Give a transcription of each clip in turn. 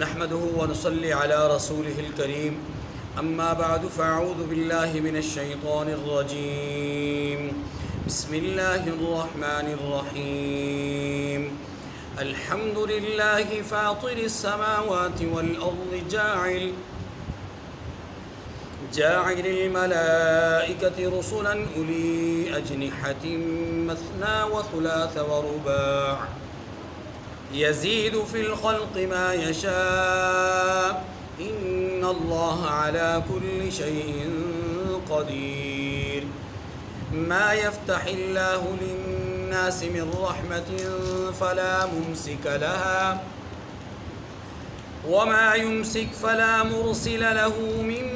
نحمده ونصلي على رسوله الكريم أما بعد فأعوذ بالله من الشيطان الرجيم بسم الله الرحمن الرحيم الحمد لله فاطر السماوات والأرض جاعل الملائكة رسلا أولي أجنحة مثنى وثلاث ورباع يزيد في الخلق ما يشاء إن الله على كل شيء قدير ما يفتح الله للناس من رحمة فلا ممسك لها وما يمسك فلا مرسل له من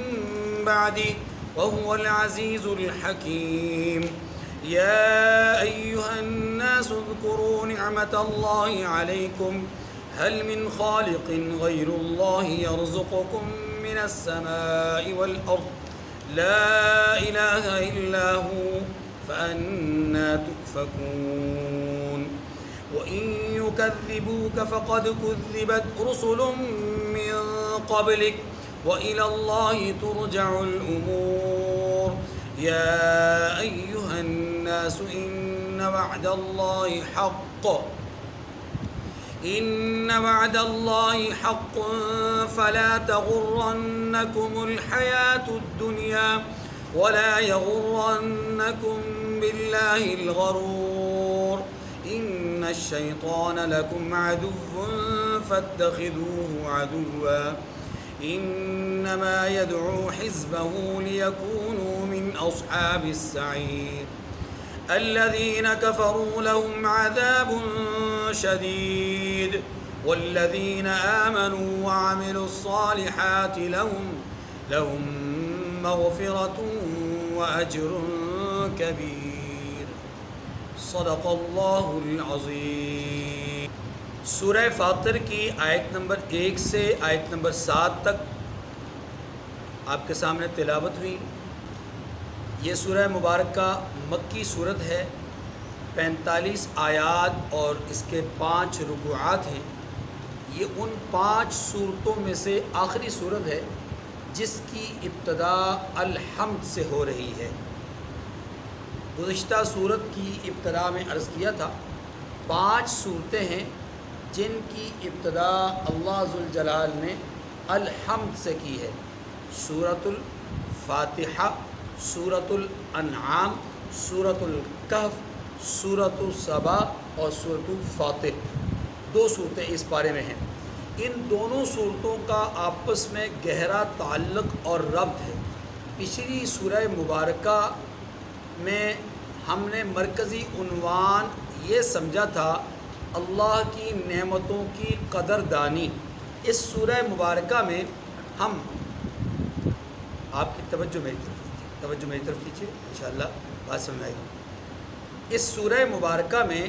بعده وهو العزيز الحكيم يا أيها الناس اذكروا نعمة الله عليكم هل من خالق غير الله يرزقكم من السماء والأرض لا إله إلا هو فأنى تؤفكون وإن يكذبوك فقد كذبت رسل من قبلك وإلى الله ترجع الأمور يا أيها الناس إن وعد الله حق فلا تغرنكم الحياة الدنيا ولا يغرنكم بالله الغرور إن الشيطان لكم عدو فاتخذوه عدوا إنما يدعو حزبه ليكونوا من أصحاب السعير الذين كفروا لهم عذاب شديد والذين آمنوا وعملوا الصالحات لهم مغفرة وأجر كبير صدق الله العظيم. سورہ فاطر کی آیت نمبر 1 سے آیت نمبر 7 تک آپ کے سامنے تلاوت ہوئی. یہ سورہ مبارکہ مکی صورت ہے، 45 آیات اور اس کے 5 رکوعات ہیں. یہ ان 5 صورتوں میں سے آخری صورت ہے جس کی ابتدا الحمد سے ہو رہی ہے. گزشتہ صورت کی ابتدا میں عرض کیا تھا 5 صورتیں ہیں جن کی ابتدا اللہ ذوالجلال نے الحمد سے کی ہے. سورۃ الفاتحہ، سورۃ الانعام، سورۃ الکہف، سورۃ السبا اور سورۃ الفاطر. 2 صورتیں اس پارے میں ہیں. ان دونوں صورتوں کا آپس میں گہرا تعلق اور ربط ہے. پچھلی سورہ مبارکہ میں ہم نے مرکزی عنوان یہ سمجھا تھا اللہ کی نعمتوں کی قدر دانی. اس سورہ مبارکہ میں ہم آپ کی توجہ میری طرف کیجیے، انشاءاللہ بات سمجھ آئے گی. اس سورہ مبارکہ میں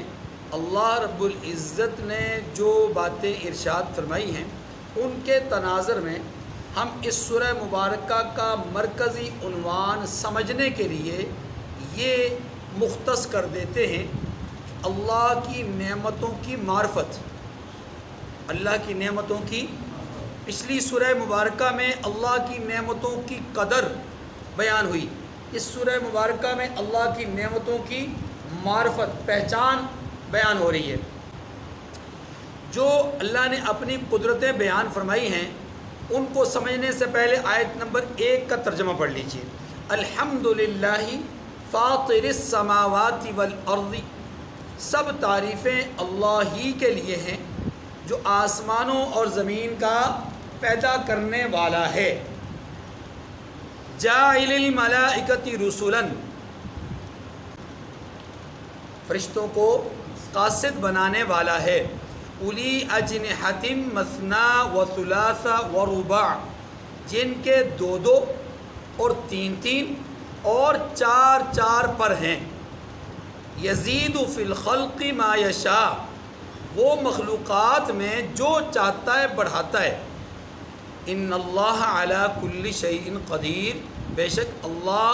اللہ رب العزت نے جو باتیں ارشاد فرمائی ہیں ان کے تناظر میں ہم اس سورہ مبارکہ کا مرکزی عنوان سمجھنے کے لیے یہ مختص کر دیتے ہیں اللہ کی نعمتوں کی معرفت. اللہ کی نعمتوں کی، پچھلی سورہ مبارکہ میں اللہ کی نعمتوں کی قدر بیان ہوئی. اس سورہ مبارکہ میں اللہ کی نعمتوں کی معرفت، پہچان بیان ہو رہی ہے. جو اللہ نے اپنی قدرتیں بیان فرمائی ہیں ان کو سمجھنے سے پہلے آیت نمبر 1 کا ترجمہ پڑھ لیجیے. الحمدللہ فاطر السماوات والارض، سب تعریفیں اللہ ہی کے لیے ہیں جو آسمانوں اور زمین کا پیدا کرنے والا ہے. جاعل الملائکۃ رسلا، فرشتوں کو قاصد بنانے والا ہے. اولی اجنحۃ مثنی و ثلاث و رباع، جن کے 2 اور 3 اور 4 پر ہیں. یزید فی الخلق ما یشاء، وہ مخلوقات میں جو چاہتا ہے بڑھاتا ہے. ان اللہ علی کل شیء قدیر، بے شک اللہ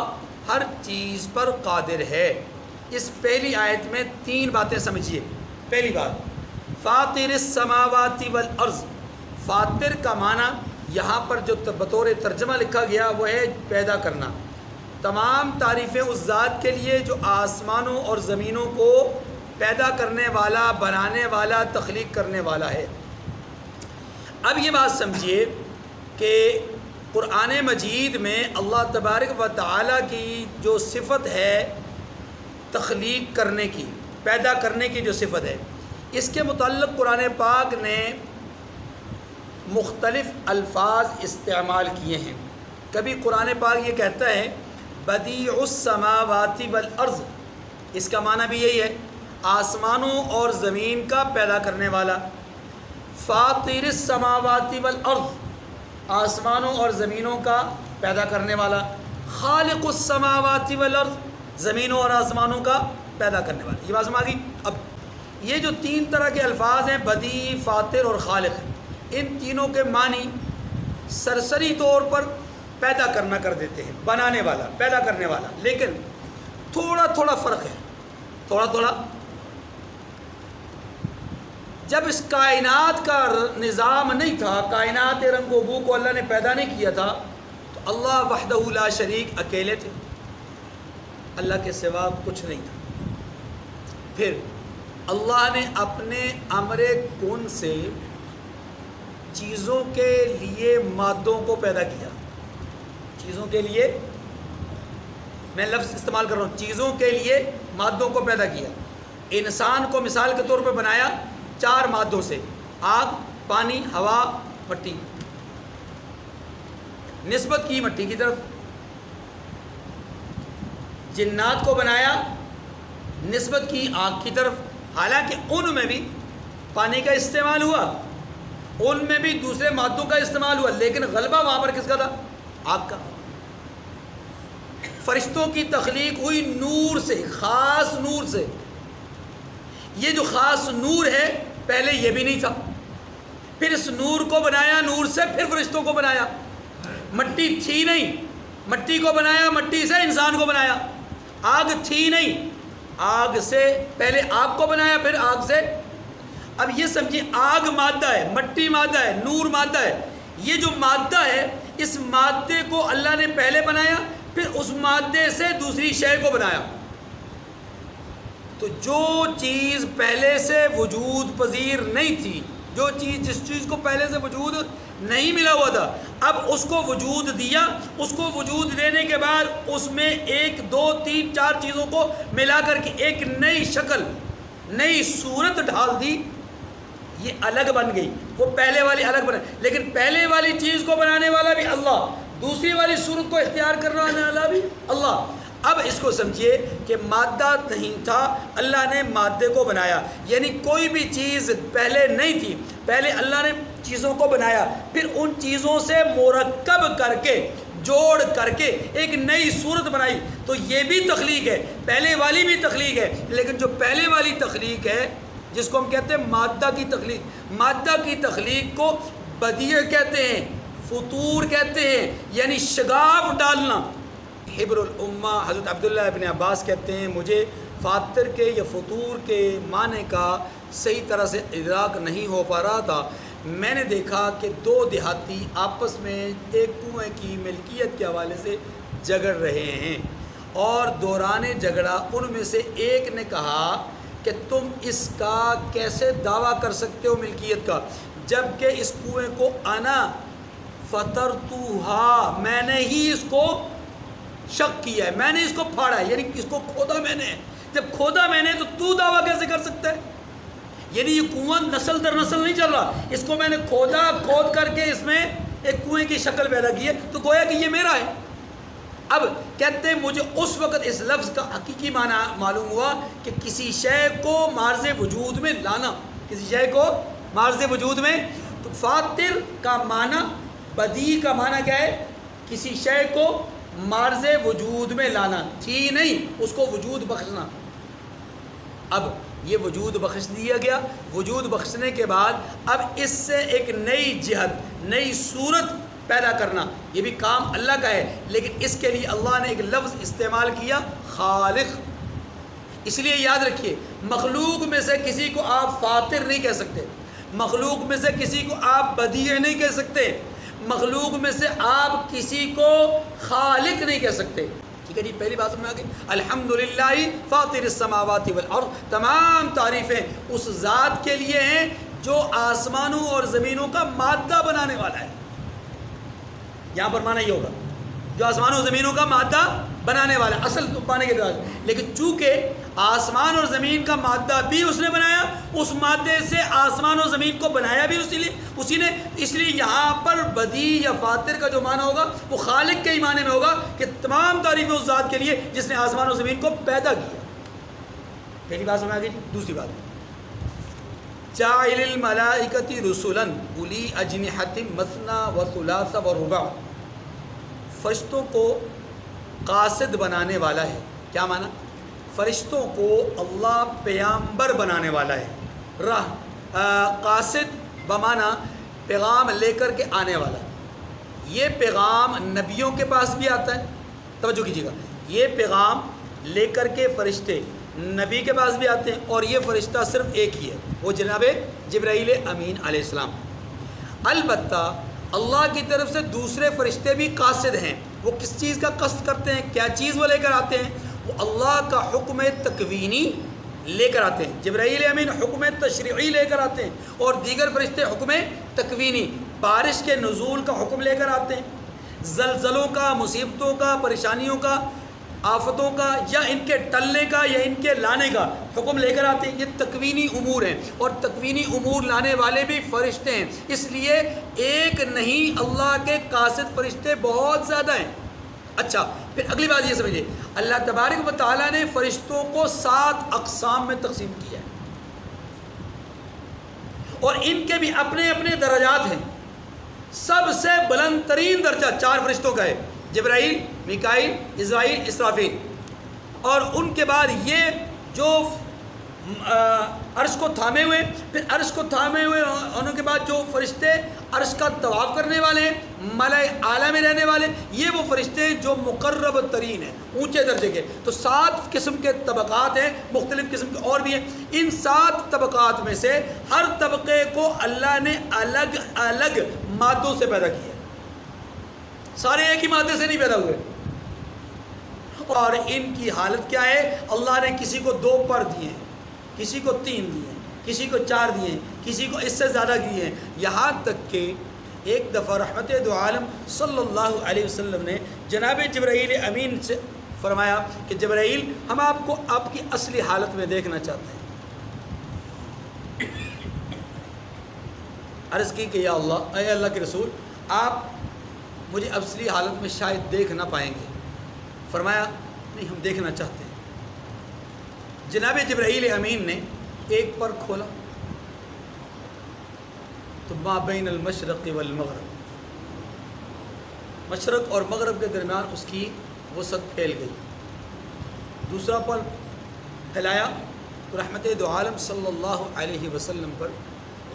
ہر چیز پر قادر ہے. اس پہلی آیت میں 3 باتیں سمجھیے. پہلی بات، فاطر السماوات والارض، فاطر کا معنی یہاں پر جو بطور ترجمہ لکھا گیا وہ ہے پیدا کرنا. تمام تعریفیں اس ذات کے لیے جو آسمانوں اور زمینوں کو پیدا کرنے والا، بنانے والا، تخلیق کرنے والا ہے. اب یہ بات سمجھیے کہ قرآن مجید میں اللہ تبارک و تعالیٰ کی جو صفت ہے تخلیق کرنے کی، پیدا کرنے کی جو صفت ہے، اس کے متعلق قرآن پاک نے مختلف الفاظ استعمال کیے ہیں. کبھی قرآن پاک یہ کہتا ہے بدیع السماوات والارض، اس کا معنی بھی یہی ہے آسمانوں اور زمین کا پیدا کرنے والا. فاطر السماوات والارض، آسمانوں اور زمینوں کا پیدا کرنے والا. خالق السماوات والارض، زمینوں اور آسمانوں کا پیدا کرنے والا. یہ بات سمجھ آ گئی. اب یہ جو تین طرح کے الفاظ ہیں بدیع، فاطر اور خالق، ان تینوں کے معنی سرسری طور پر پیدا کرنا کر دیتے ہیں، بنانے والا، پیدا کرنے والا. لیکن تھوڑا تھوڑا فرق ہے، تھوڑا تھوڑا. جب اس کائنات کا نظام نہیں تھا، کائنات رنگ و بو کو اللہ نے پیدا نہیں کیا تھا، تو اللہ وحدہ لا شریک اکیلے تھے، اللہ کے سوا کچھ نہیں تھا. پھر اللہ نے اپنے امر کن سے چیزوں کے لیے مادوں کو پیدا کیا. چیزوں کے لیے، میں لفظ استعمال کر رہا ہوں، چیزوں کے لیے مادوں کو پیدا کیا. انسان کو مثال کے طور پہ بنایا 4 مادوں سے، آگ، پانی، ہوا، مٹی. نسبت کی مٹی کی طرف. جنات کو بنایا، نسبت کی آگ کی طرف. حالانکہ ان میں بھی پانی کا استعمال ہوا، ان میں بھی دوسرے مادوں کا استعمال ہوا، لیکن غلبہ وہاں پر کس کا تھا؟ آگ کا. فرشتوں کی تخلیق ہوئی نور سے، خاص نور سے. یہ جو خاص نور ہے پہلے یہ بھی نہیں تھا. پھر اس نور کو بنایا، نور سے پھر فرشتوں کو بنایا. مٹی تھی نہیں، مٹی کو بنایا، مٹی سے انسان کو بنایا. آگ تھی نہیں، آگ سے پہلے آگ کو بنایا، پھر آگ سے. اب یہ سمجھیں آگ مادہ ہے، مٹی مادہ ہے، نور مادہ ہے. یہ جو مادہ ہے اس مادے کو اللہ نے پہلے بنایا، پھر اس مادے سے دوسری شے کو بنایا. تو جو چیز پہلے سے وجود پذیر نہیں تھی، جو چیز، جس چیز کو پہلے سے وجود نہیں ملا ہوا تھا، اب اس کو وجود دیا. اس کو وجود دینے کے بعد اس میں 1 2 3 4 چیزوں کو ملا کر کے ایک نئی شکل، نئی صورت ڈھال دی. یہ الگ بن گئی، وہ پہلے والی الگ بنا. لیکن پہلے والی چیز کو بنانے والا بھی اللہ، دوسری والی صورت کو اختیار کرنے والا بھی اللہ. اب اس کو سمجھیے کہ مادہ نہیں تھا، اللہ نے مادے کو بنایا. یعنی کوئی بھی چیز پہلے نہیں تھی، پہلے اللہ نے چیزوں کو بنایا، پھر ان چیزوں سے مرکب کر کے، جوڑ کر کے ایک نئی صورت بنائی. تو یہ بھی تخلیق ہے، پہلے والی بھی تخلیق ہے. لیکن جو پہلے والی تخلیق ہے جس کو ہم کہتے ہیں مادہ کی تخلیق، مادہ کی تخلیق کو بدیع کہتے ہیں، فطور کہتے ہیں، یعنی شگاف ڈالنا. حبر الامہ حضرت عبداللہ ابن عباس کہتے ہیں مجھے فاطر کے یا فطور کے معنی کا صحیح طرح سے ادراک نہیں ہو پا رہا تھا. میں نے دیکھا کہ 2 دیہاتی آپس میں ایک کنویں کی ملکیت کے حوالے سے جھگڑ رہے ہیں، اور دوران جھگڑا ان میں سے ایک نے کہا کہ تم اس کا کیسے دعویٰ کر سکتے ہو ملکیت کا، جب کہ اس کنویں کو انا فطرتھا، میں نے ہی اس کو شق کیا ہے، میں نے اس کو پھاڑا ہے، یعنی اس کو کھودا میں نے. جب کھودا میں نے تو دعویٰ کیسے کر سکتا ہے؟ یعنی یہ کنواں نسل در نسل نہیں چل رہا، اس کو میں نے کھودا، کھود کر کے اس میں ایک کنویں کی شکل پیدا کی ہے، تو گویا کہ یہ میرا ہے. اب کہتے ہیں مجھے اس وقت اس لفظ کا حقیقی معنی معلوم ہوا کہ کسی شے کو معرض وجود میں لانا، کسی شے کو معرض وجود میں. تو فاطر کا معنی، بدیع کا معنی کیا ہے؟ کسی شے کو معرض وجود میں لانا، تھی نہیں، اس کو وجود بخشنا. اب یہ وجود بخش دیا گیا. وجود بخشنے کے بعد اب اس سے ایک نئی جہت، نئی صورت پیدا کرنا، یہ بھی کام اللہ کا ہے. لیکن اس کے لیے اللہ نے ایک لفظ استعمال کیا، خالق. اس لیے یاد رکھیے مخلوق میں سے کسی کو آپ فاطر نہیں کہہ سکتے. مخلوق میں سے کسی کو آپ بدیع نہیں کہہ سکتے، مخلوق میں سے آپ کسی کو خالق نہیں کہہ سکتے. ٹھیک ہے جی، پہلی بات میں آ گئی. الحمدللہ فاطر السماوات والارض، تمام تعریفیں اس ذات کے لیے ہیں جو آسمانوں اور زمینوں کا مادہ بنانے والا ہے. یہاں پر معنی یہ ہوگا جو آسمانوں اور زمینوں کا مادہ بنانے والا، اصل پانے کے بعد. لیکن چونکہ آسمان اور زمین کا مادہ بھی اس نے بنایا، اس مادے سے آسمان اور زمین کو بنایا بھی اسی نے، اس لیے یہاں پر بدیع یا فاطر کا جو معنی ہوگا وہ خالق کے ہی معنی میں ہوگا کہ تمام تعریفیں اس ذات کے لیے جس نے آسمان اور زمین کو پیدا کیا. پہلی بات سمجھ آ گئی. دوسری بات، جاعل الملائکۃ رسلا اولی اجنحۃ مثنی وثلاث ورباع، فرشتوں کو قاصد بنانے والا ہے. کیا معنی؟ فرشتوں کو اللہ پیغمبر بنانے والا ہے. قاصد بمعنی پیغام لے کر کے آنے والا. یہ پیغام نبیوں کے پاس بھی آتا ہے، توجہ کیجیے گا، یہ پیغام لے کر کے فرشتے نبی کے پاس بھی آتے ہیں، اور یہ فرشتہ صرف ایک ہی ہے، وہ جناب جبرائیل امین علیہ السلام. البتہ اللہ کی طرف سے دوسرے فرشتے بھی قاصد ہیں. وہ کس چیز کا قصد کرتے ہیں، کیا چیز وہ لے کر آتے ہیں؟ وہ اللہ کا حکم تکوینی لے کر آتے ہیں. جبرائیل امین حکم تشریعی لے کر آتے ہیں، اور دیگر فرشتے حکم تکوینی، بارش کے نزول کا حکم لے کر آتے ہیں، زلزلوں کا، مصیبتوں کا، پریشانیوں کا، آفتوں کا، یا ان کے ٹلنے کا یا ان کے لانے کا حکم لے کر آتے ہیں. یہ تکوینی امور ہیں، اور تکوینی امور لانے والے بھی فرشتے ہیں. اس لیے ایک نہیں، اللہ کے قاصد فرشتے بہت زیادہ ہیں. اچھا، پھر اگلی بات یہ سمجھیے، اللہ تبارک و تعالیٰ نے فرشتوں کو 7 اقسام میں تقسیم کیا ہے، اور ان کے بھی اپنے اپنے درجات ہیں. سب سے بلند ترین درجہ 4 فرشتوں کا ہے، جبرائیل، میکائیل، اسرافیل، اسرافیل. اور ان کے بعد یہ جو عرش کو تھامے ہوئے، پھر عرش کو تھامے ہوئے ہونے کے بعد جو فرشتے عرش کا طواف کرنے والے ہیں، ملائے اعلیٰ میں رہنے والے، یہ وہ فرشتے جو مقرب ترین ہیں، اونچے درجے کے. تو 7 قسم کے طبقات ہیں، مختلف قسم کے اور بھی ہیں. ان 7 طبقات میں سے ہر طبقے کو اللہ نے الگ الگ مادوں سے پیدا کیا، سارے ایک ہی مادے سے نہیں پیدا ہوئے. اور ان کی حالت کیا ہے؟ اللہ نے کسی کو 2 پر دیے ہیں، کسی کو 3 دیے ہیں، کسی کو 4 دیے ہیں، کسی کو اس سے زیادہ دیے ہیں. یہاں تک کہ ایک دفعہ رحمت دو عالم صلی اللہ علیہ وسلم نے جناب جبرائیل امین سے فرمایا کہ جبرائیل، ہم آپ کو آپ کی اصلی حالت میں دیکھنا چاہتے ہیں. عرض کی کہ یا اللہ، اے اللہ کے رسول، آپ مجھے اصلی حالت میں شاید دیکھ نہ پائیں گے. فرمایا نہیں، ہم دیکھنا چاہتے ہیں. جناب جبرائیل امین نے ایک پر کھولا تو ما بین المشرق والمغرب، مشرق اور مغرب کے درمیان اس کی وسعت پھیل گئی. دوسرا پر پھیلایا تو رحمت دو عالم صلی اللہ علیہ وسلم پر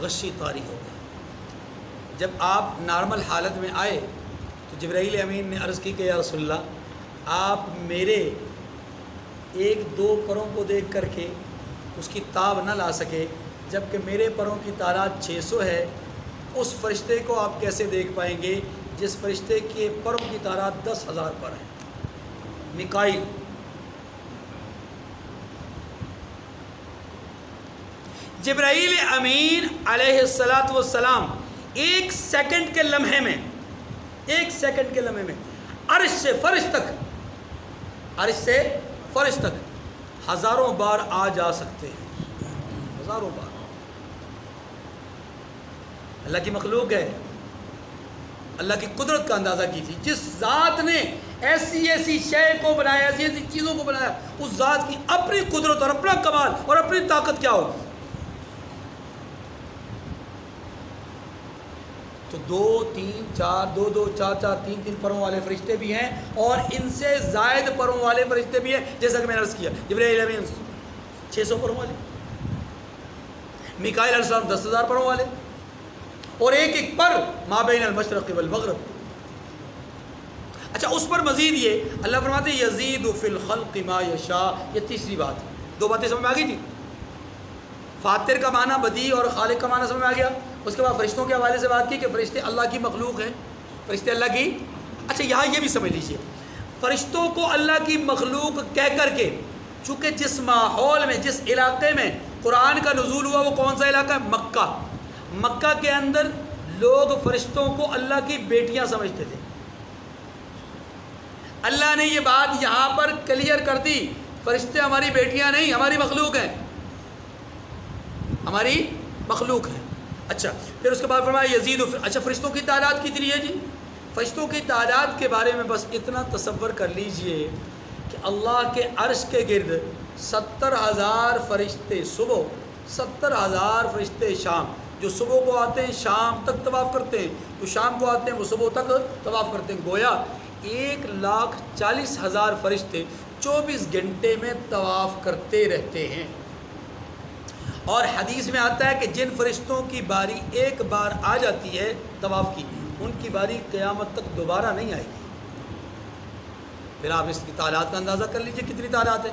غشی طاری ہو گئی. جب آپ نارمل حالت میں آئے تو جبرائیل امین نے عرض کی کہ یا رسول اللہ، آپ میرے 1-2 پروں کو دیکھ کر کے اس کی تاب نہ لا سکے، جبکہ میرے پروں کی تعداد 600 ہے. اس فرشتے کو آپ کیسے دیکھ پائیں گے جس فرشتے کے پروں کی تعداد 10,000 پر ہے؟ میکائیل. جبرائیل امین علیہ السلام 1 سیکنڈ کے لمحے میں، 1 سیکنڈ کے لمحے میں عرش سے فرش تک، عرش سے فرش تک ہزاروں بار آ جا سکتے ہیں، ہزاروں بار. اللہ کی مخلوق ہے، اللہ کی قدرت کا اندازہ کیجیے. جس ذات نے ایسی ایسی شے کو بنایا، ایسی ایسی چیزوں کو بنایا، اس ذات کی اپنی قدرت اور اپنا کمال اور اپنی طاقت کیا ہوگی. تو 2-3 4 2 4 3 پروں والے فرشتے بھی ہیں، اور ان سے زائد پروں والے فرشتے بھی ہیں. جیسا کہ میں نے عرض کیا، جبرائیل امین 600 پروں والے، میکائیل علیہ السلام 10,000 پروں والے، اور ایک ایک پر ما بین المشرق والمغرب. اچھا، اس پر مزید یہ اللہ فرماتے ہیں یزید فی الخلق ما یشاء. یہ تیسری بات ہے. 2 باتیں سمجھ میں آ گئی تھی. فاتر کا معنی بدیع اور خالق کا معنی سمجھ میں آ گیا. اس کے بعد فرشتوں کے حوالے سے بات کی کہ فرشتے اللہ کی مخلوق ہیں. فرشتے اللہ کی، اچھا یہاں یہ بھی سمجھ لیجئے، فرشتوں کو اللہ کی مخلوق کہہ کر کے، چونکہ جس ماحول میں، جس علاقے میں قرآن کا نزول ہوا وہ کون سا علاقہ ہے؟ مکہ. مکہ کے اندر لوگ فرشتوں کو اللہ کی بیٹیاں سمجھتے تھے. اللہ نے یہ بات یہاں پر کلیئر کر دی، فرشتے ہماری بیٹیاں نہیں، ہماری مخلوق ہیں، ہماری مخلوق ہیں. اچھا پھر اس کے بعد فرمایا یزید. اچھا فرشتوں کی تعداد کتنی ہے جی؟ فرشتوں کی تعداد کے بارے میں بس اتنا تصور کر لیجئے کہ اللہ کے عرش کے گرد 70,000 فرشتے صبح، 70,000 فرشتے شام. جو صبح کو آتے ہیں شام تک طواف کرتے ہیں، جو شام کو آتے ہیں وہ صبح تک طواف کرتے ہیں. گویا 1,40,000 فرشتے 24 گھنٹے میں طواف کرتے رہتے ہیں. اور حدیث میں آتا ہے کہ جن فرشتوں کی باری ایک بار آ جاتی ہے طواف کی، ان کی باری قیامت تک دوبارہ نہیں آئے گی. پھر آپ اس کی تعداد کا اندازہ کر لیجئے کتنی تعداد ہے.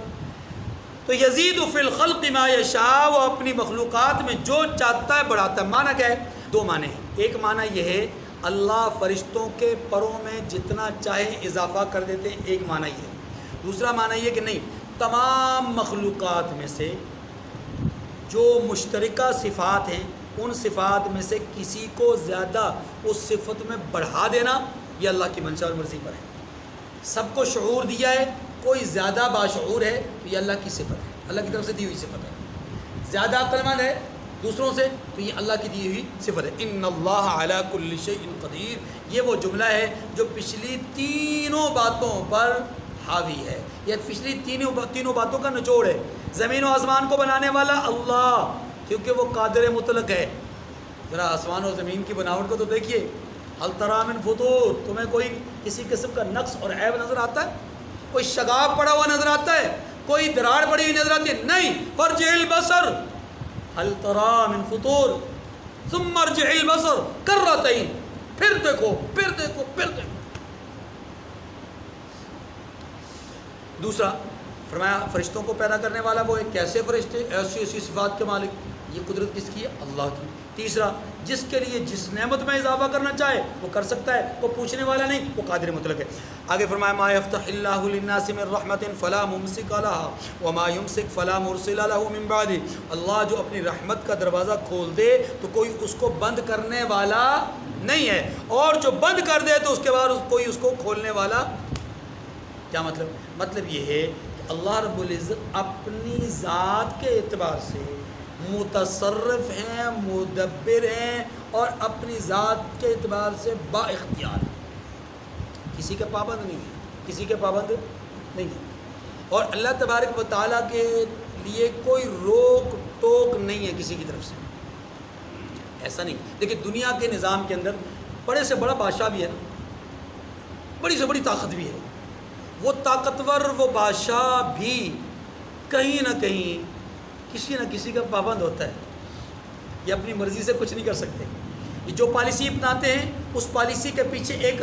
تو یزید فی الخلق ما یشاء، وہ اپنی مخلوقات میں جو چاہتا ہے بڑھاتا ہے. معنی کیا ہے؟ دو معنی ہیں. ایک معنی یہ ہے اللہ فرشتوں کے پروں میں جتنا چاہے اضافہ کر دیتے ہیں، ایک معنی یہ ہے. دوسرا معنی یہ کہ نہیں، تمام مخلوقات میں سے جو مشترکہ صفات ہیں ان صفات میں سے کسی کو زیادہ اس صفت میں بڑھا دینا یہ اللہ کی منشا اور مرضی پر ہے. سب کو شعور دیا ہے، کوئی زیادہ باشعور ہے تو یہ اللہ کی صفت ہے، اللہ کی طرف سے دی ہوئی صفت ہے. زیادہ عقل مند ہے دوسروں سے تو یہ اللہ کی دی ہوئی صفت ہے. ان اللہ علی کل شیء قدیر، یہ وہ جملہ ہے جو پچھلی تینوں باتوں پر حاوی ہے. یہ پچھلی تینوں باتوں کا نچوڑ ہے. زمین و آسمان کو بنانے والا اللہ، کیونکہ وہ قادر مطلق ہے. ذرا آسمان و زمین کی بناوٹ کو تو دیکھیے، ہل تری من فطور، تمہیں کوئی کسی قسم کا نقص اور عیب نظر آتا ہے؟ کوئی شگاف پڑا ہوا نظر آتا ہے؟ کوئی دراڑ پڑی ہوئی نظر آتی ہے؟ نہیں. فرجع البصر ہل تری من فطور ثم ارجع البصر کرتین، پھر دیکھو پھر دیکھو پھر دیکھو. دوسرا فرمایا فرشتوں کو پیدا کرنے والا وہ ہے. کیسے فرشتے؟ ایسی ایسی صفات کے مالک. یہ قدرت کس کی ہے؟ اللہ کی. تیسرا جس کے لیے جس نعمت میں اضافہ کرنا چاہے وہ کر سکتا ہے، وہ پوچھنے والا نہیں، وہ قادر مطلق ہے. آگے فرمایا ما یفتح اللہ للناس من رحمت فلا ممسک لها وما یمسک فلا مرسل له من بعده. اللہ جو اپنی رحمت کا دروازہ کھول دے تو کوئی اس کو بند کرنے والا نہیں ہے، اور جو بند کر دے تو اس کے بعد کوئی اس کو کھولنے والا. کیا مطلب؟ مطلب یہ ہے کہ اللہ رب العزت اپنی ذات کے اعتبار سے متصرف ہیں، مدبر ہیں، اور اپنی ذات کے اعتبار سے با اختیار ہیں. کسی کے پابند نہیں ہے، کسی کے پابند نہیں ہے. اور اللہ تبارک و تعالیٰ کے لیے کوئی روک ٹوک نہیں ہے کسی کی طرف سے. ایسا نہیں. دیکھیں دنیا کے نظام کے اندر بڑے سے بڑا بادشاہ بھی ہے نا، بڑی سے بڑی طاقت بھی ہے. وہ طاقتور وہ بادشاہ بھی کہیں نہ کہیں کسی نہ کسی کا پابند ہوتا ہے. یہ اپنی مرضی سے کچھ نہیں کر سکتے. یہ جو پالیسی اپناتے ہیں اس پالیسی کے پیچھے ایک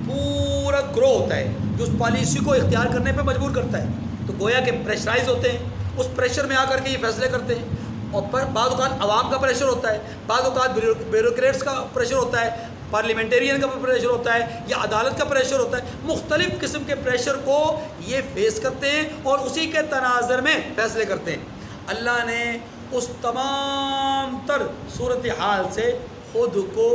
پورا گروہ ہوتا ہے جو اس پالیسی کو اختیار کرنے پہ مجبور کرتا ہے. تو گویا کہ پریشرائز ہوتے ہیں، اس پریشر میں آ کر کے یہ فیصلے کرتے ہیں. اور بعض اوقات عوام کا پریشر ہوتا ہے، بعض اوقات بیوروکریٹس کا پریشر ہوتا ہے، پارلیمنٹرین کا پریشر ہوتا ہے، یا عدالت کا پریشر ہوتا ہے. مختلف قسم کے پریشر کو یہ فیس کرتے ہیں اور اسی کے تناظر میں فیصلے کرتے ہیں. اللہ نے اس تمام تر صورتحال سے خود کو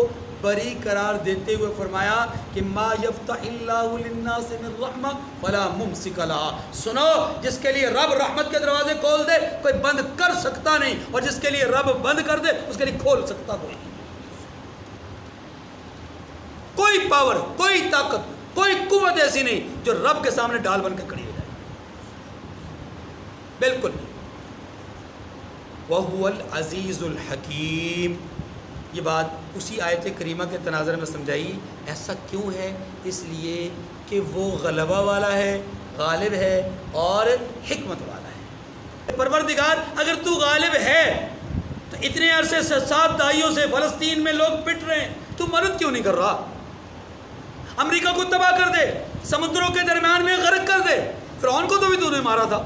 بری قرار دیتے ہوئے فرمایا کہ ما یفتح اللہ للناس من رحمہ فلا ممسک لها. سنو، جس کے لیے رب رحمت کے دروازے کھول دے کوئی بند کر سکتا نہیں، اور جس کے لیے رب بند کر دے اس کے لیے کھول سکتا کوئی نہیں. کوئی پاور، کوئی طاقت، کوئی قوت ایسی نہیں جو رب کے سامنے ڈال بن کے کھڑی ہو جائے. بالکل نہیں. وَهُوَ الْعَزِيزُ الْحَكِيمُ. یہ بات اسی آیت کریمہ کے تناظر میں سمجھائی. ایسا کیوں ہے؟ اس لیے کہ وہ غلبہ والا ہے، غالب ہے اور حکمت والا ہے. پروردگار اگر تو غالب ہے تو اتنے عرصے سے 7 دہائیوں سے فلسطین میں لوگ پٹ رہے ہیں، تو مدد کیوں نہیں کر رہا؟ امریکہ کو تباہ کر دے، سمندروں کے درمیان میں غرق کر دے. فرعون کو تو بھی تو نے مارا تھا.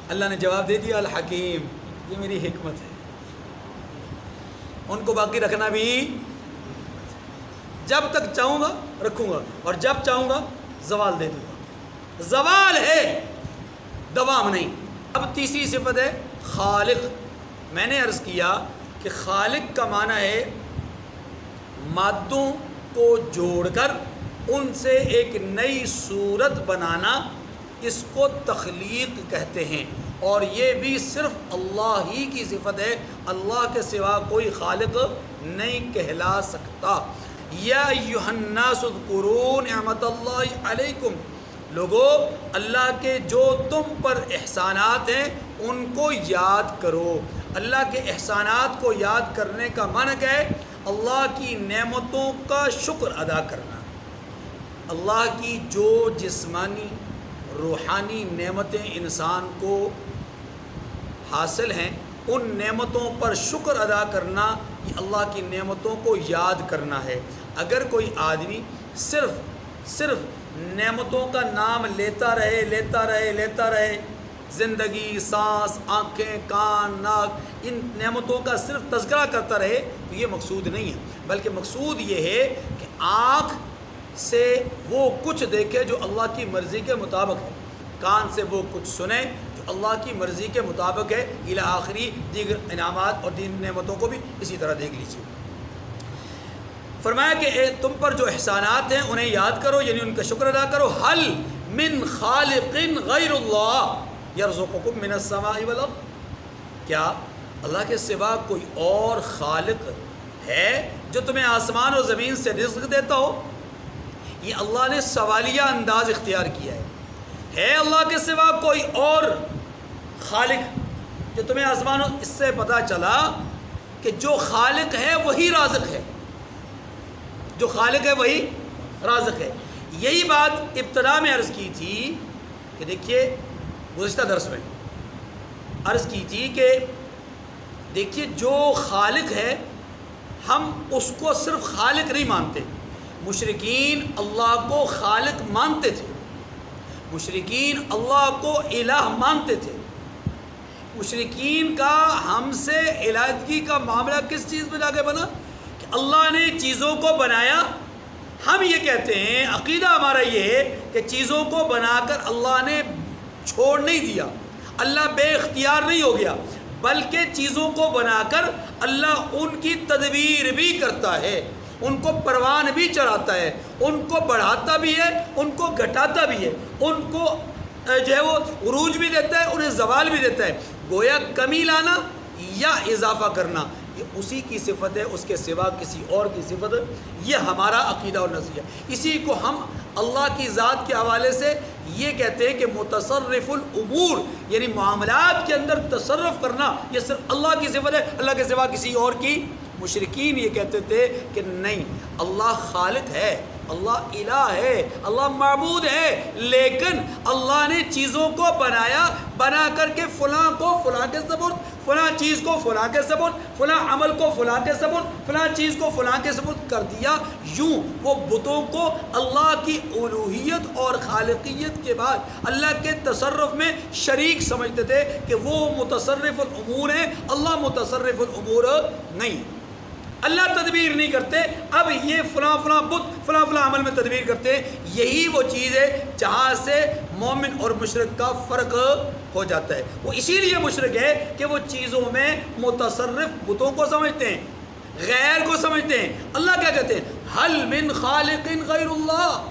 اللہ نے جواب دے دیا الحکیم، یہ میری حکمت ہے، ان کو باقی رکھنا بھی، جب تک چاہوں گا رکھوں گا اور جب چاہوں گا زوال دے دوں گا، زوال ہے دوام نہیں۔ اب تیسری صفت ہے خالق۔ میں نے عرض کیا کہ خالق کا معنی ہے مادوں کو جوڑ کر ان سے ایک نئی صورت بنانا، اس کو تخلیق کہتے ہیں، اور یہ بھی صرف اللہ ہی کی صفت ہے، اللہ کے سوا کوئی خالق نہیں کہلا سکتا۔ یا ایھا الناس اذکروا نعمت اللہ علیکم، لوگو اللہ کے جو تم پر احسانات ہیں ان کو یاد کرو۔ اللہ کے احسانات کو یاد کرنے کا معنی کیا ہے؟ اللہ کی نعمتوں کا شکر ادا کرنا۔ اللہ کی جو جسمانی روحانی نعمتیں انسان کو حاصل ہیں، ان نعمتوں پر شکر ادا کرنا، یہ اللہ کی نعمتوں کو یاد کرنا ہے۔ اگر کوئی آدمی صرف نعمتوں کا نام لیتا رہے، زندگی، سانس، آنکھیں، کان، ناک، ان نعمتوں کا صرف تذکرہ کرتا رہے تو یہ مقصود نہیں ہے، بلکہ مقصود یہ ہے کہ آنکھ سے وہ کچھ دیکھے جو اللہ کی مرضی کے مطابق ہے، کان سے وہ کچھ سنے جو اللہ کی مرضی کے مطابق ہے، الی آخری دیگر انعامات اور دین نعمتوں کو بھی اسی طرح دیکھ لیجیے۔ فرمایا کہ تم پر جو احسانات ہیں انہیں یاد کرو، یعنی ان کا شکر ادا کرو۔ حل من خالق غیر اللہ یرزقکم من السماء والارض، کیا اللہ کے سوا کوئی اور خالق ہے جو تمہیں آسمان و زمین سے رزق دیتا ہو؟ یہ اللہ نے سوالیہ انداز اختیار کیا ہے اللہ کے سوا کوئی اور خالق جو تمہیں آسمان و، اس سے پتہ چلا کہ جو خالق ہے وہی رازق ہے، جو خالق ہے وہی رازق ہے۔ یہی بات ابتدا میں عرض کی تھی کہ دیکھیے، گزشتہ درس میں عرض کی تھی کہ دیکھیے جو خالق ہے ہم اس کو صرف خالق نہیں مانتے۔ مشرکین اللہ کو خالق مانتے تھے، مشرکین اللہ کو الہ مانتے تھے۔ مشرکین کا ہم سے علیحدگی کا معاملہ کس چیز میں جا کے بنا کہ اللہ نے چیزوں کو بنایا۔ ہم یہ کہتے ہیں، عقیدہ ہمارا یہ ہے کہ چیزوں کو بنا کر اللہ نے چھوڑ نہیں دیا، اللہ بے اختیار نہیں ہو گیا، بلکہ چیزوں کو بنا کر اللہ ان کی تدبیر بھی کرتا ہے، ان کو پروان بھی چڑھاتا ہے، ان کو بڑھاتا بھی ہے، ان کو گھٹاتا بھی ہے، ان کو جو ہے وہ عروج بھی دیتا ہے، انہیں زوال بھی دیتا ہے۔ گویا کمی لانا یا اضافہ کرنا یہ اسی کی صفت ہے، اس کے سوا کسی اور کی صفت، یہ ہمارا عقیدہ اور نظریہ۔ اسی کو ہم اللہ کی ذات کے حوالے سے یہ کہتے ہیں کہ متصرف الامور، یعنی معاملات کے اندر تصرف کرنا یہ صرف اللہ کی صفت ہے، اللہ کے سوا کسی اور کی۔ مشرکین یہ کہتے تھے کہ نہیں، اللہ خالق ہے، اللہ الہ ہے، اللہ معبود ہے، لیکن اللہ نے چیزوں کو بنایا، بنا کر کے فلاں کو فلاں کے سپرد، فلاں چیز کو فلاں کے سپرد، فلاں عمل کو فلاں کے سپرد، فلاں چیز کو فلاں کے سپرد کر دیا۔ یوں وہ بتوں کو اللہ کی الوہیت اور خالقیت کے بعد اللہ کے تصرف میں شریک سمجھتے تھے کہ وہ متصرف الامور ہیں، اللہ متصرف الامور نہیں۔ اللہ تدبیر نہیں کرتے، اب یہ فلاں فلاں بت فلاں فلاں عمل میں تدبیر کرتے ہیں۔ یہی وہ چیز ہے جہاں سے مومن اور مشرک کا فرق ہو جاتا ہے۔ وہ اسی لیے مشرک ہے کہ وہ چیزوں میں متصرف بتوں کو سمجھتے ہیں، غیر کو سمجھتے ہیں۔ اللہ کیا کہتے ہیں؟ حل من خالق غیر اللہ،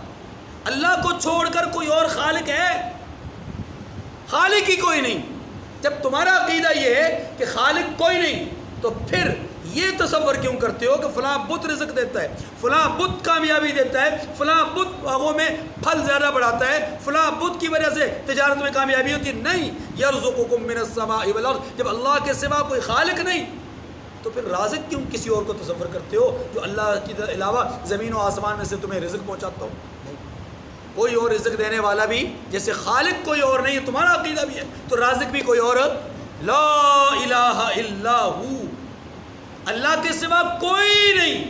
اللہ کو چھوڑ کر کوئی اور خالق ہے؟ خالق ہی کوئی نہیں۔ جب تمہارا عقیدہ یہ ہے کہ خالق کوئی نہیں، تو پھر یہ تصور کیوں کرتے ہو کہ فلاں بت رزق دیتا ہے، فلاں بت کامیابی دیتا ہے، فلاں بت باغوں میں پھل زیادہ بڑھاتا ہے، فلاں بت کی وجہ سے تجارت میں کامیابی ہوتی ہے؟ نہیں، یرزقکم من السماء والارض۔ جب اللہ کے سوا کوئی خالق نہیں تو پھر رازق کیوں کسی اور کو تصور کرتے ہو جو اللہ کے علاوہ زمین و آسمان میں سے تمہیں رزق پہنچاتا ہو؟ نہیں، کوئی اور رزق دینے والا بھی جیسے خالق کوئی اور نہیں ہے، تمہارا عقیدہ بھی ہے، تو رازق بھی کوئی اور۔ لا الہ الا ہو، اللہ کے سوا کوئی نہیں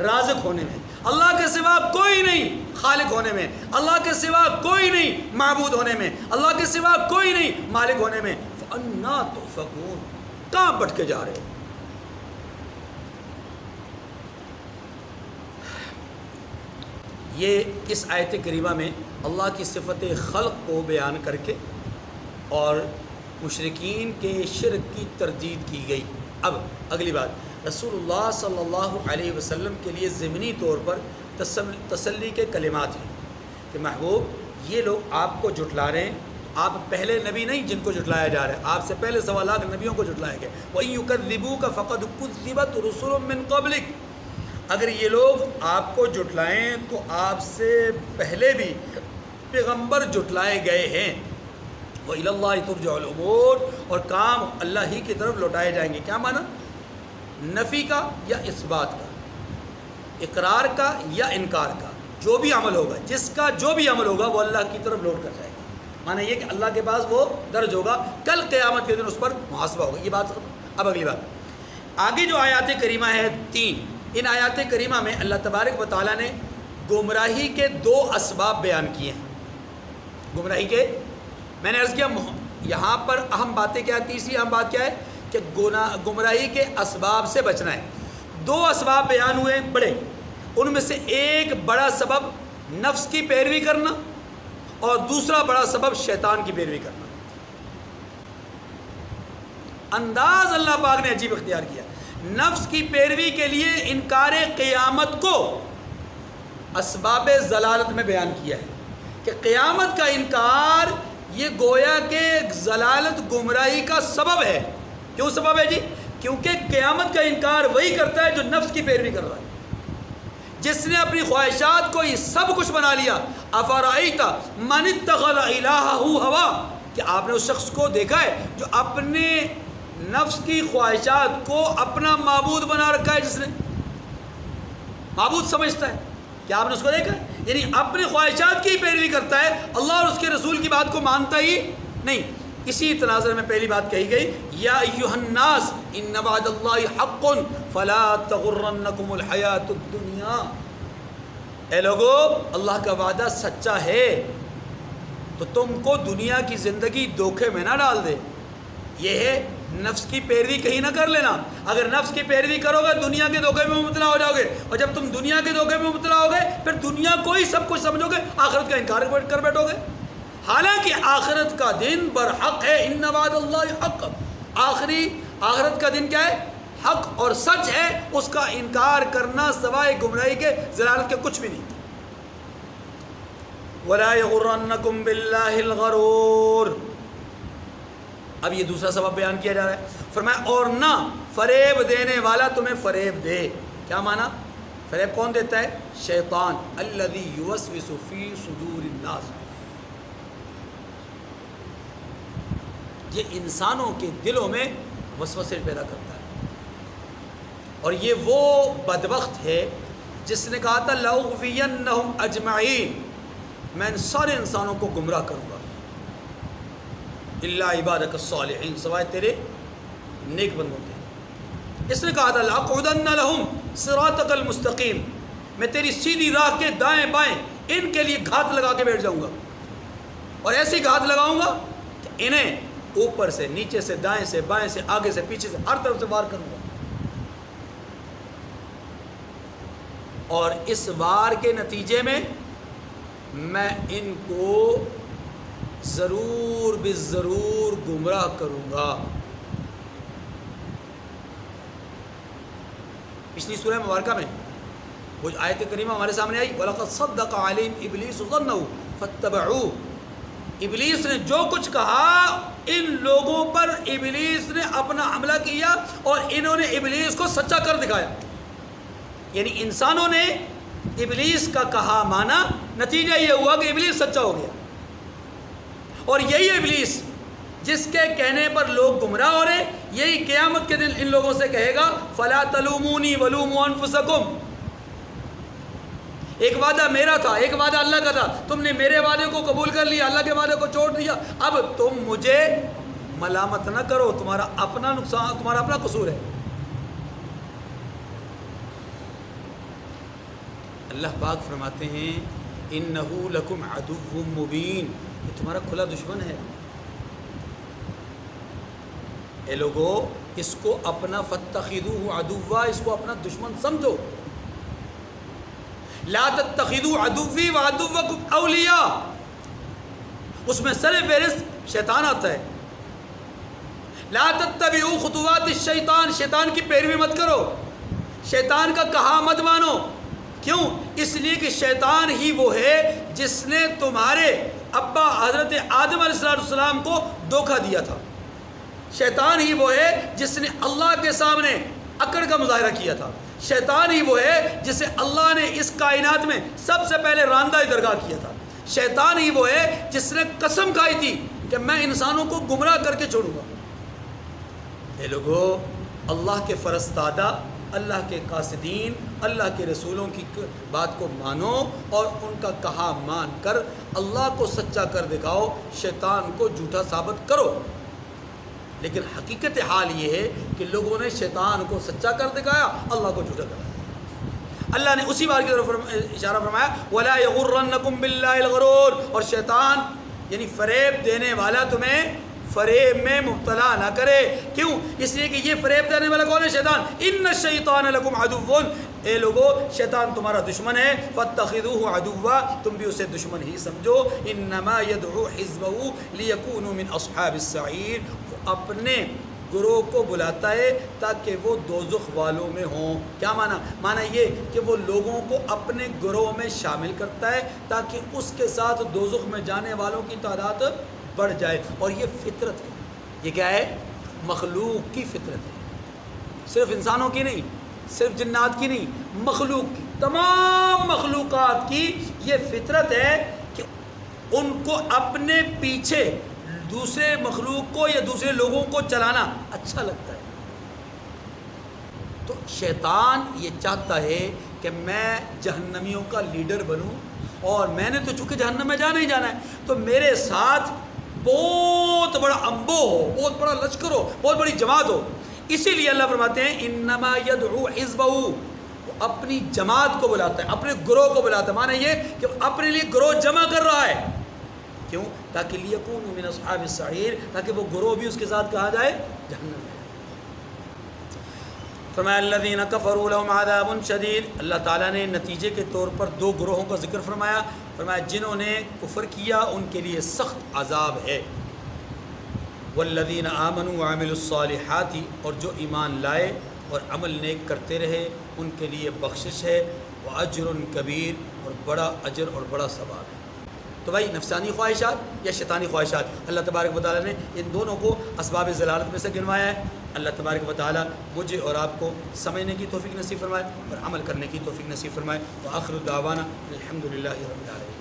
رازق ہونے میں، اللہ کے سوا کوئی نہیں خالق ہونے میں، اللہ کے سوا کوئی نہیں معبود ہونے میں، اللہ کے سوا کوئی نہیں مالک ہونے میں۔ فَأَنَّا تُؤْفَكُونَ، کہاں بھٹکے جا رہے ہو؟ یہ اس آیت کریمہ میں اللہ کی صفت خلق کو بیان کر کے اور مشرکین کے شرک کی تردید کی گئی۔ اب اگلی بات، رسول اللہ صلی اللہ علیہ وسلم کے لیے ضمنی طور پر تسلی کے کلمات ہیں کہ محبوب یہ لوگ آپ کو جھٹلا رہے ہیں، آپ پہلے نبی نہیں جن کو جھٹلایا جا رہا ہے، آپ سے پہلے 1.25 لاکھ نبیوں کو جھٹلایا گیا۔ وَإِن يُكَذِّبُوكَ فَقَدْ كُذِّبَتْ رُسُلٌ مِّن قَبْلِكَ، اگر یہ لوگ آپ کو جھٹلائیں تو آپ سے پہلے بھی پیغمبر جھٹلائے گئے ہیں۔ وَإِلَى اللَّهِ تُرْجَعُ الْأُمُورُ، اور کام اللہ ہی کی طرف لوٹائے جائیں گے۔ کیا معنی؟ نفی کا یا اثبات کا، اقرار کا یا انکار کا، جو بھی عمل ہوگا، جس کا جو بھی عمل ہوگا وہ اللہ کی طرف لوٹ کر جائے گا۔ معنی یہ کہ اللہ کے پاس وہ درج ہوگا، کل قیامت کے دن اس پر محاسبہ ہوگا۔ یہ بات ختم۔ اب اگلی بات، آگے جو آیات کریمہ ہے 3، ان آیات کریمہ میں اللہ تبارک و تعالیٰ نے گمراہی کے 2 اسباب بیان کیے ہیں۔ گمراہی کے، میں نے عرض کیا یہاں پر اہم باتیں کیا، تیسری اہم بات کیا ہے کہ گمراہی کے اسباب سے بچنا ہے۔ 2 اسباب بیان ہوئے ہیں بڑے، ان میں سے ایک بڑا سبب نفس کی پیروی کرنا اور دوسرا بڑا سبب شیطان کی پیروی کرنا۔ انداز اللہ پاک نے عجیب اختیار کیا۔ نفس کی پیروی کے لیے انکار قیامت کو اسباب ضلالت میں بیان کیا ہے کہ قیامت کا انکار یہ گویا کہ ضلالت گمراہی کا سبب ہے۔ کیوں سبب ہے جی؟ کیونکہ قیامت کا انکار وہی کرتا ہے جو نفس کی پیروی کر رہا ہے، جس نے اپنی خواہشات کو یہ سب کچھ بنا لیا۔ افرأیت من اتخذ الہہ ہوا، کہ آپ نے اس شخص کو دیکھا ہے جو اپنے نفس کی خواہشات کو اپنا معبود بنا رکھا ہے، جس نے معبود سمجھتا ہے۔ کیا آپ نے اس کو دیکھا ہے؟ یعنی اپنی خواہشات کی پیروی کرتا ہے، اللہ اور اس کے رسول کی بات کو مانتا ہی نہیں۔ اسی تناظر میں پہلی بات کہی گئی، یا ایھا الناس ان وعد اللہ حق فلا تغرنکم الحیاۃ الدنیا، اے لوگو اللہ کا وعدہ سچا ہے تو تم کو دنیا کی زندگی دھوکے میں نہ ڈال دے۔ یہ ہے نفس کی پیروی کہیں نہ کر لینا۔ اگر نفس کی پیروی کرو گے دنیا کے دھوکے میں مبتلا ہو جاؤ گے، اور جب تم دنیا کے دھوکے میں مبتلا ہو گے پھر دنیا کو ہی سب کچھ سمجھو گے، آخرت کا انکار کر بیٹھو گے۔ حالانکہ آخرت کا دن برحق ہے، ان وعد اللہ حق، آخرت کا دن کیا ہے؟ حق اور سچ ہے، اس کا انکار کرنا سوائے گمراہی کے، ضلالت کے کچھ بھی نہیں۔ وَلَا يَغُرَّنَّكُمْ بِاللَّهِ الْغَرُورُ، اب یہ دوسرا سبب بیان کیا جا رہا ہے۔ فرمایا اور نہ فریب دینے والا تمہیں فریب دے۔ کیا معنی؟ فریب کون دیتا ہے؟ شیطان، الذی یوسوس فی صدور الناس، یہ انسانوں کے دلوں میں وسوسے پیدا کرتا ہے۔ اور یہ وہ بدبخت ہے جس نے کہا تھا لَأُغْوِيَنَّهُمْ أَجْمَعِينَ، میں ان سارے انسانوں کو گمراہ کروں گا، اِلَّا عِبَادَكَ الصَّالِحِينَ، سوائے تیرے نیک بندوں کے۔ اس نے کہا تھا لَأَقْعُدَنَّ لَهُمْ صِرَاطَكَ الْمُسْتَقِيمَ، میں تیری سیدھی راہ کے دائیں بائیں ان کے لیے گھات لگا کے بیٹھ جاؤں گا، اور ایسی گھات لگاؤں گا کہ انہیں اوپر سے، نیچے سے، دائیں سے، بائیں سے، آگے سے، پیچھے سے، ہر طرف سے وار کروں گا۔ اور اس وار کے نتیجے میں میں ان کو ضرور بالضرور گمراہ کروں گا۔ پچھلی سورہ مبارکہ میں وہ آیت کریمہ ہمارے سامنے آئی، وَلَقَدْ صَدَّقَ عَلَيْهِمْ إِبْلِيسُ ظَنَّهُ فَاتَّبَعُوهُ، ابلیس نے جو کچھ کہا ان لوگوں پر ابلیس نے اپنا حملہ کیا اور انہوں نے ابلیس کو سچا کر دکھایا۔ یعنی انسانوں نے ابلیس کا کہا مانا، نتیجہ یہ ہوا کہ ابلیس سچا ہو گیا۔ اور یہی ابلیس جس کے کہنے پر لوگ گمراہ ہو رہے، یہی قیامت کے دن ان لوگوں سے کہے گا فَلَا تَلُومُونِي وَلُومُوا أَنفُسَكُمْ، ایک وعدہ میرا تھا، ایک وعدہ اللہ کا تھا، تم نے میرے وعدے کو قبول کر لیا، اللہ کے وعدے کو چھوڑ دیا، اب تم مجھے ملامت نہ کرو، تمہارا اپنا نقصان، تمہارا اپنا قصور ہے۔ اللہ پاک فرماتے ہیں اِنَّهُ لَكُمْ عَدُوٌّ مُّبِينٌ، یہ تمہارا کھلا دشمن ہے۔ اے لوگو اس کو اپنا فاتخذوہ عدوا، اس کو اپنا دشمن سمجھو. لا تتخذوا عدوی وعدوکم اولیاء، اس میں سر فہرست شیطان آتا ہے. لا تتبعوا خطوات الشیطان، شیطان کی پیروی مت کرو، شیطان کا کہا مت مانو. کیوں؟ اس لیے کہ شیطان ہی وہ ہے جس نے تمہارے ابا حضرت آدم علیہ السلام کو دھوکہ دیا تھا. شیطان ہی وہ ہے جس نے اللہ کے سامنے اکڑ کا مظاہرہ کیا تھا. شیطان ہی وہ ہے جسے اللہ نے اس کائنات میں سب سے پہلے راندہ درگاہ کیا تھا. شیطان ہی وہ ہے جس نے قسم کھائی تھی کہ میں انسانوں کو گمراہ کر کے چھوڑوں گا. اے لوگو، اللہ کے فرستادہ، اللہ کے قاصدین، اللہ کے رسولوں کی بات کو مانو اور ان کا کہا مان کر اللہ کو سچا کر دکھاؤ، شیطان کو جھوٹا ثابت کرو. لیکن حقیقت حال یہ ہے کہ لوگوں نے شیطان کو سچا کر دکھایا، اللہ کو جھوٹا کر دکھایا. اللہ نے اسی بات کی طرف اشارہ فرمایا وَلَا يَغُرَّنَّكُمْ بِاللَّهِ الْغَرُورُ، اور شیطان یعنی فریب دینے والا تمہیں فریب میں مبتلا نہ کرے. کیوں؟ اس لیے کہ یہ فریب دینے والا کون ہے؟ شیطان. ان الشیطان لکم عدو، اے لوگو شیطان تمہارا دشمن ہے. فاتخذوہ عدوا، تم بھی اسے دشمن ہی سمجھو. انما يدعو حزبہ لیکونوا من اصحاب السعیر، وہ اپنے گروہ کو بلاتا ہے تاکہ وہ دوزخ والوں میں ہوں. کیا معنی؟ معنی یہ کہ وہ لوگوں کو اپنے گروہ میں شامل کرتا ہے تاکہ اس کے ساتھ دوزخ میں جانے والوں کی تعداد بڑھ جائے. اور یہ فطرت ہے. یہ کیا ہے؟ مخلوق کی فطرت ہے. صرف انسانوں کی نہیں، صرف جنات کی نہیں، مخلوق کی، تمام مخلوقات کی یہ فطرت ہے کہ ان کو اپنے پیچھے دوسرے مخلوق کو یا دوسرے لوگوں کو چلانا اچھا لگتا ہے. تو شیطان یہ چاہتا ہے کہ میں جہنمیوں کا لیڈر بنوں، اور میں نے تو چونکہ جہنم میں جانا ہی جانا ہے، تو میرے ساتھ بہت بڑا امبو ہو، بہت بڑا لشکر ہو، بہت بڑی جماعت ہو. اسی لیے اللہ فرماتے ہیں انما یدعو حزبہ، وہ اپنی جماعت کو بلاتا ہے، اپنے گروہ کو بلاتا ہے. معنی یہ کہ وہ اپنے لیے گروہ جمع کر رہا ہے. کیوں؟ تاکہ لیکونوا من اصحاب السعیر، تاکہ وہ گروہ بھی اس کے ساتھ کہا جائے جہنم میں. فرمایا الذین کفروا لهم عذاب شدید. اللہ تعالیٰ نے نتیجے کے طور پر دو گروہوں کا ذکر فرمایا. فرمایا جنہوں نے کفر کیا ان کے لیے سخت عذاب ہے. والذین آمنوا وعملوا الصالحات، اور جو ایمان لائے اور عمل نیک کرتے رہے ان کے لیے بخشش ہے. واجر کبیر، اور بڑا اجر اور بڑا ثواب ہے. تو بھائی نفسانی خواہشات یا شیطانی خواہشات، اللہ تبارک و تعالیٰ نے ان دونوں کو اسباب ضلالت میں سے گنوایا ہے. اللہ تبارک و تعالیٰ مجھے اور آپ کو سمجھنے کی توفیق نصیب فرمائے اور عمل کرنے کی توفیق نصیب فرمائے. وآخر دعوانا الحمدللہ رب العالمین.